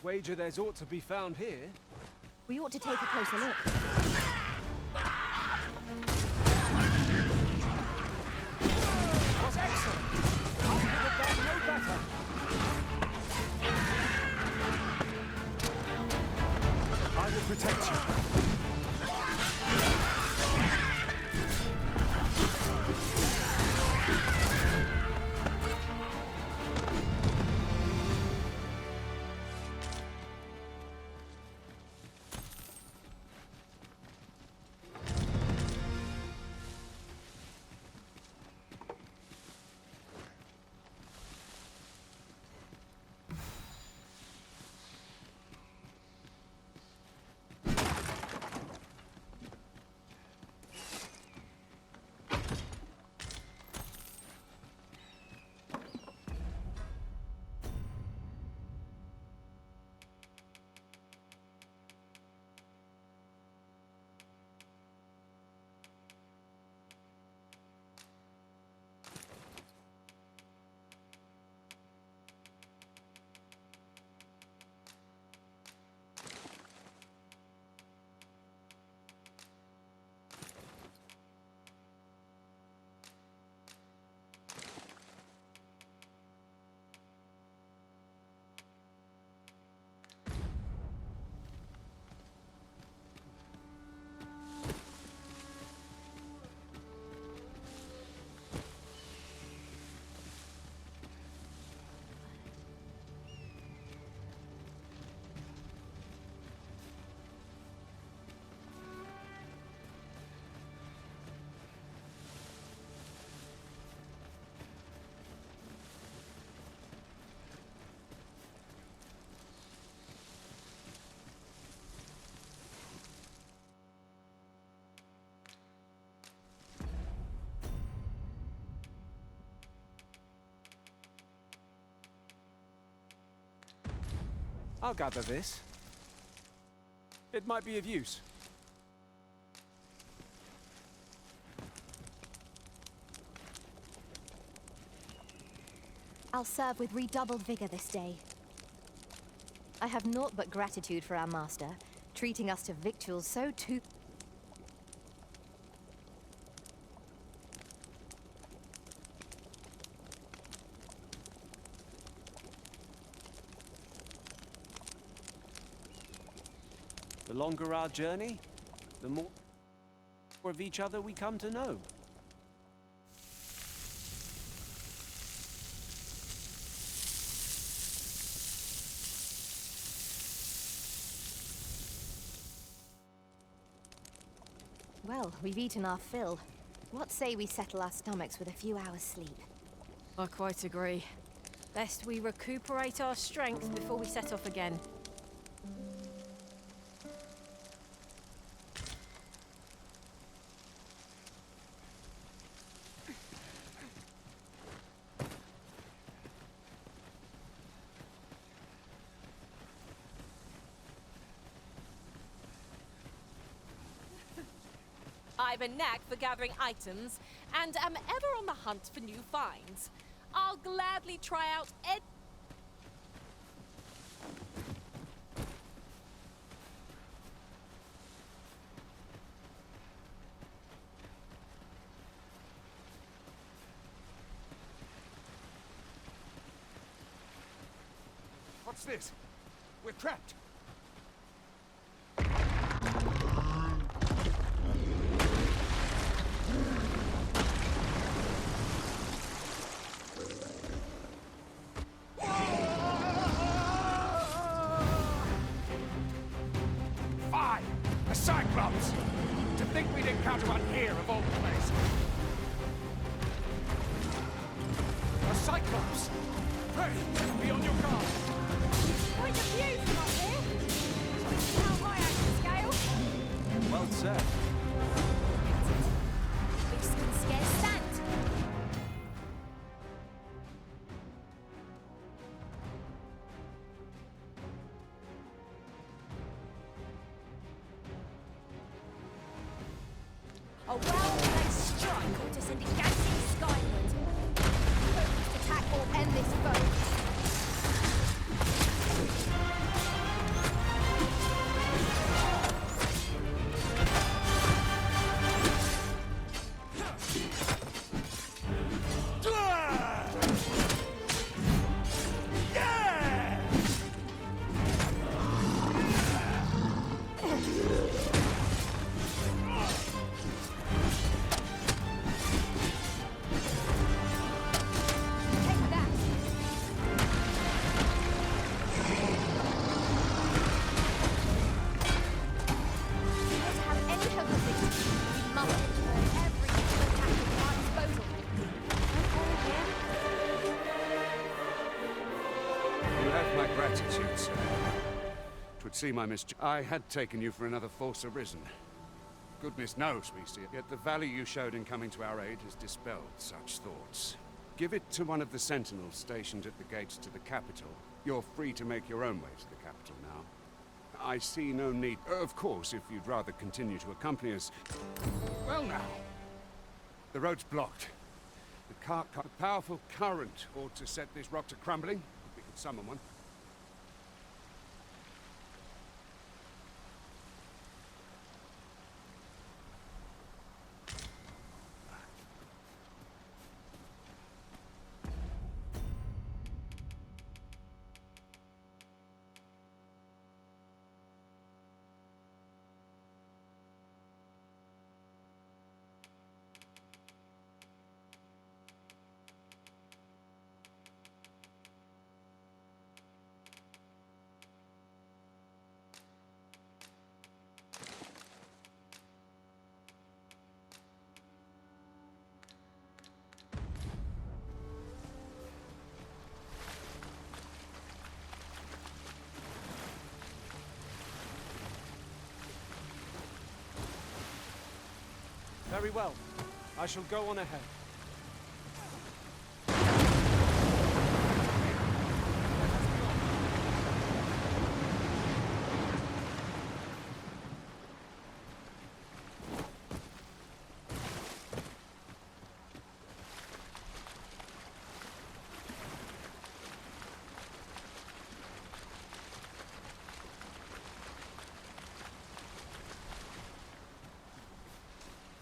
Wager there's aught to be found here. We ought to take a closer look. Was excellent. I could have done no better. I will protect you. I'll gather this. It might be of use. I'll serve with redoubled vigor this day. I have naught but gratitude for our master, treating us to victuals so too... The longer our journey, the more of each other we come to know. Well, we've eaten our fill. What say we settle our stomachs with a few hours' sleep? I quite agree. Best we recuperate our strength before we set off again. I've a knack for gathering items, and am ever on the hunt for new finds. I'll gladly try out What's this? We're trapped. A Cyclops! To think we'd encounter one here of all places. A Cyclops! Pray, be on your guard. Quite a view from up here. How high I can scale? Well said. This can scarce stand. A well-placed strike ought to send it dancing skyward. Focused attack will end this foe. gratitude, sir. 'Twould seem I had taken you for another force arisen. Goodness knows we see it, yet the value you showed in coming to our aid has dispelled such thoughts. Give it to one of the sentinels stationed at the gates to the capital. You're free to make your own way to the capital now. I see no need. Of course, if you'd rather continue to accompany us. Well now. The road's blocked. The powerful current ought to set this rock to crumbling. We could summon one. Very well. I shall go on ahead.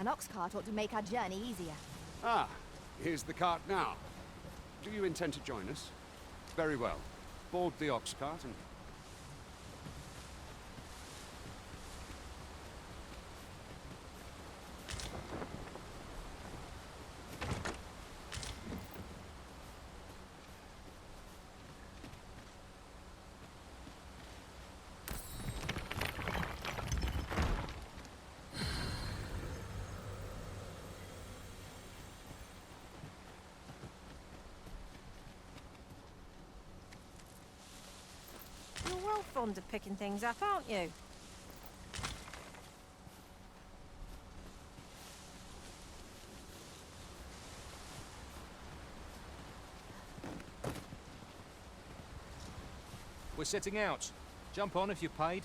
An ox cart ought to make our journey easier. Ah, here's the cart now. Do you intend to join us? Very well. Board the ox cart and... You're well fond of picking things up, aren't you? We're setting out. Jump on if you've paid.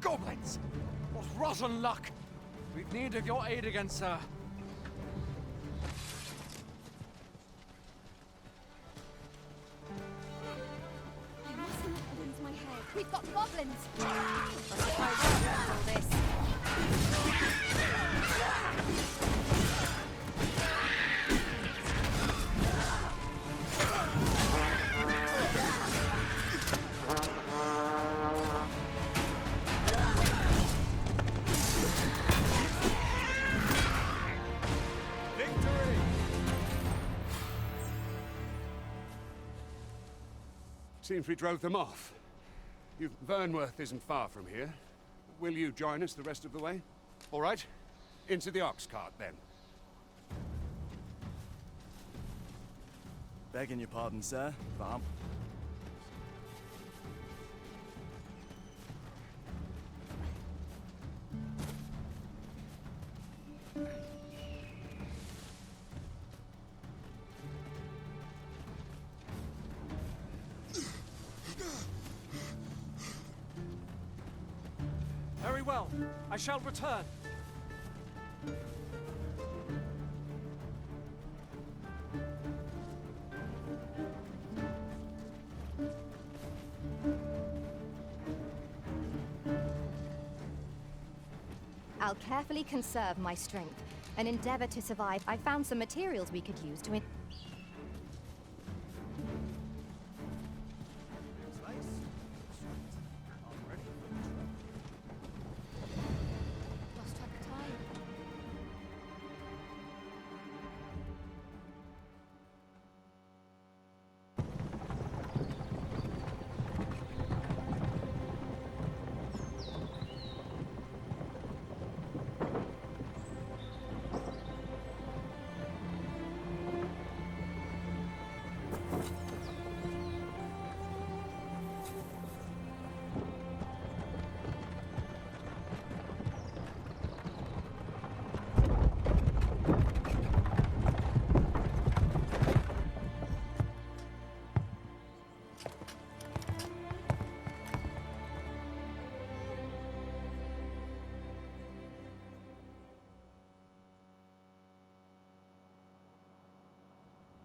Goblins! What rotten luck! We've need of your aid again, sir. I mustn't lose my head. We've got goblins! I suppose I want all this. Seems we drove them off. Vernworth isn't far from here. Will you join us the rest of the way? All right. Into the ox cart, then. Begging your pardon, sir, but I'm... Very well. I shall return. I'll carefully conserve my strength and endeavor to survive. I found some materials we could use to... Lost track of time.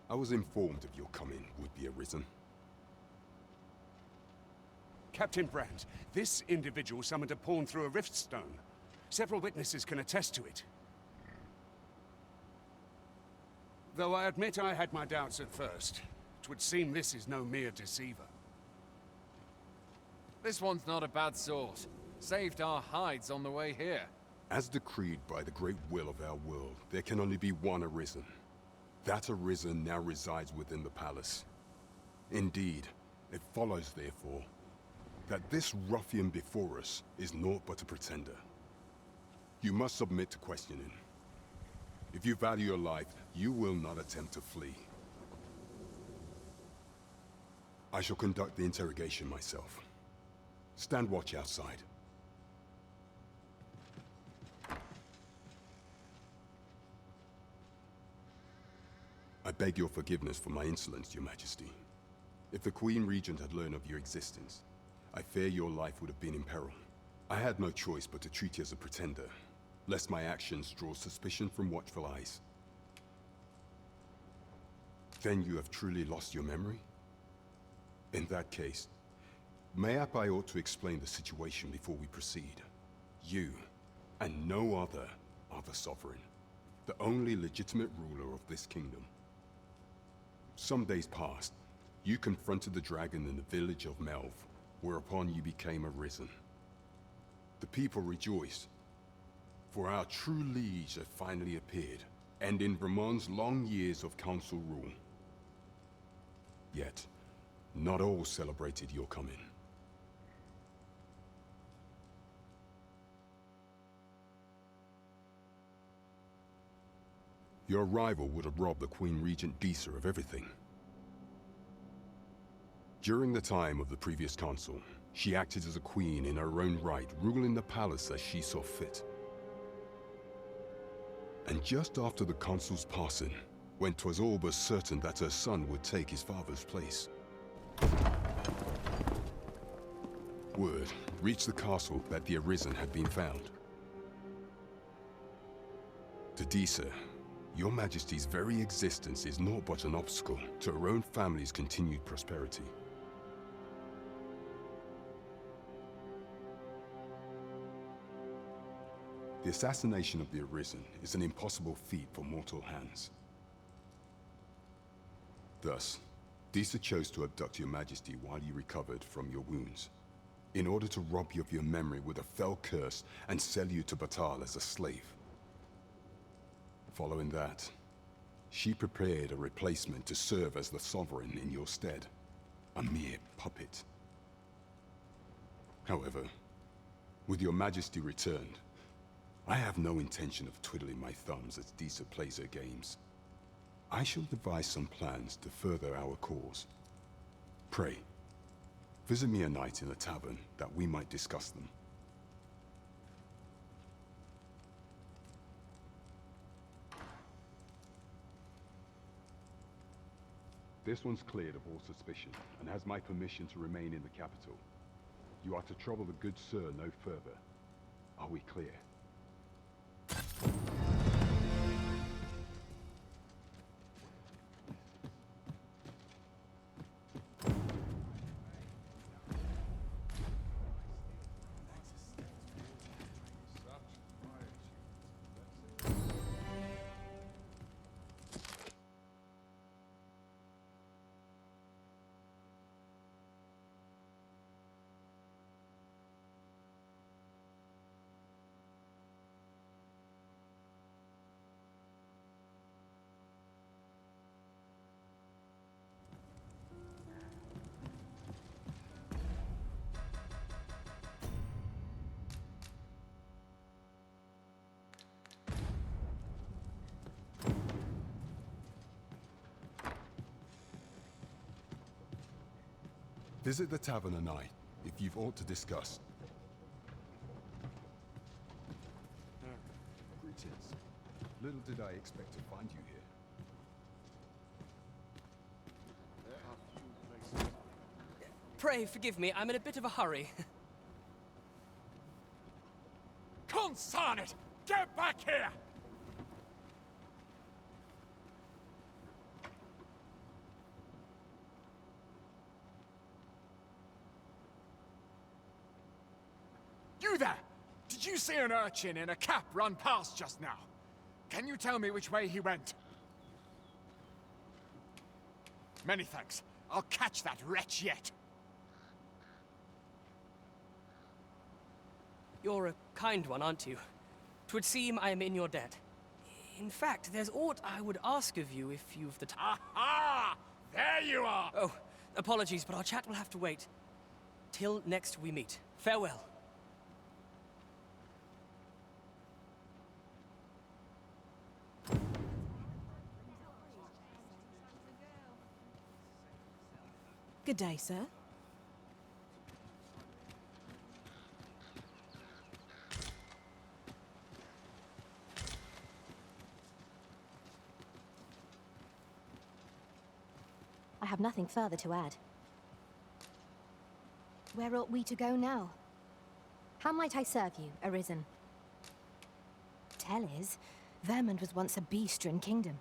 I was informed of your coming would be arisen. Captain Brand, this individual summoned a pawn through a rift stone. Several witnesses can attest to it. Though I admit I had my doubts at first. It would seem this is no mere deceiver. This one's not a bad sort. Saved our hides on the way here. As decreed by the great will of our world, there can only be one arisen. That arisen now resides within the palace. Indeed, it follows, therefore, that this ruffian before us is naught but a pretender. You must submit to questioning. If you value your life, you will not attempt to flee. I shall conduct the interrogation myself. Stand watch outside. I beg your forgiveness for my insolence, Your Majesty. If the Queen Regent had learned of your existence, I fear your life would have been in peril. I had no choice but to treat you as a pretender, lest my actions draw suspicion from watchful eyes. Then you have truly lost your memory? In that case, mayhap I ought to explain the situation before we proceed. You, and no other, are the Sovereign, the only legitimate ruler of this kingdom. Some days past, you confronted the dragon in the village of Melv, whereupon you became arisen. The people rejoiced, for our true liege had finally appeared, ending Vermont's long years of council rule. Yet, not all celebrated your coming. Your arrival would have robbed the Queen Regent Disa of everything. During the time of the previous consul, she acted as a queen in her own right, ruling the palace as she saw fit. And just after the consul's passing, when 'twas all but certain that her son would take his father's place, word reached the castle that the Arisen had been found. To Disa, Your Majesty's very existence is naught but an obstacle to her own family's continued prosperity. The assassination of the Arisen is an impossible feat for mortal hands. Thus, Disa chose to abduct Your Majesty while you recovered from your wounds, in order to rob you of your memory with a fell curse and sell you to Batal as a slave. Following that, she prepared a replacement to serve as the Sovereign in your stead, a mere puppet. However, with Your Majesty returned, I have no intention of twiddling my thumbs as Disa plays her games. I shall devise some plans to further our cause. Pray, visit me a night in the tavern that we might discuss them. This one's cleared of all suspicion and has my permission to remain in the capital. You are to trouble the good sir no further. Are we clear? Visit the tavern tonight, if you've aught to discuss. Greetings. Little did I expect to find you here. Pray forgive me, I'm in a bit of a hurry. Consign it! Get back here! You there! Did you see an urchin in a cap run past just now? Can you tell me which way he went? Many thanks. I'll catch that wretch yet. You're a kind one, aren't you? 'Twould seem I am in your debt. In fact, there's aught I would ask of you if you've the time. Aha! There you are! Oh, apologies, but our chat will have to wait. Till next we meet. Farewell. Good day, sir. I have nothing further to add. Where ought we to go now? How might I serve you, Arisen? Tell is, Vermund was once a bee-strewn kingdom.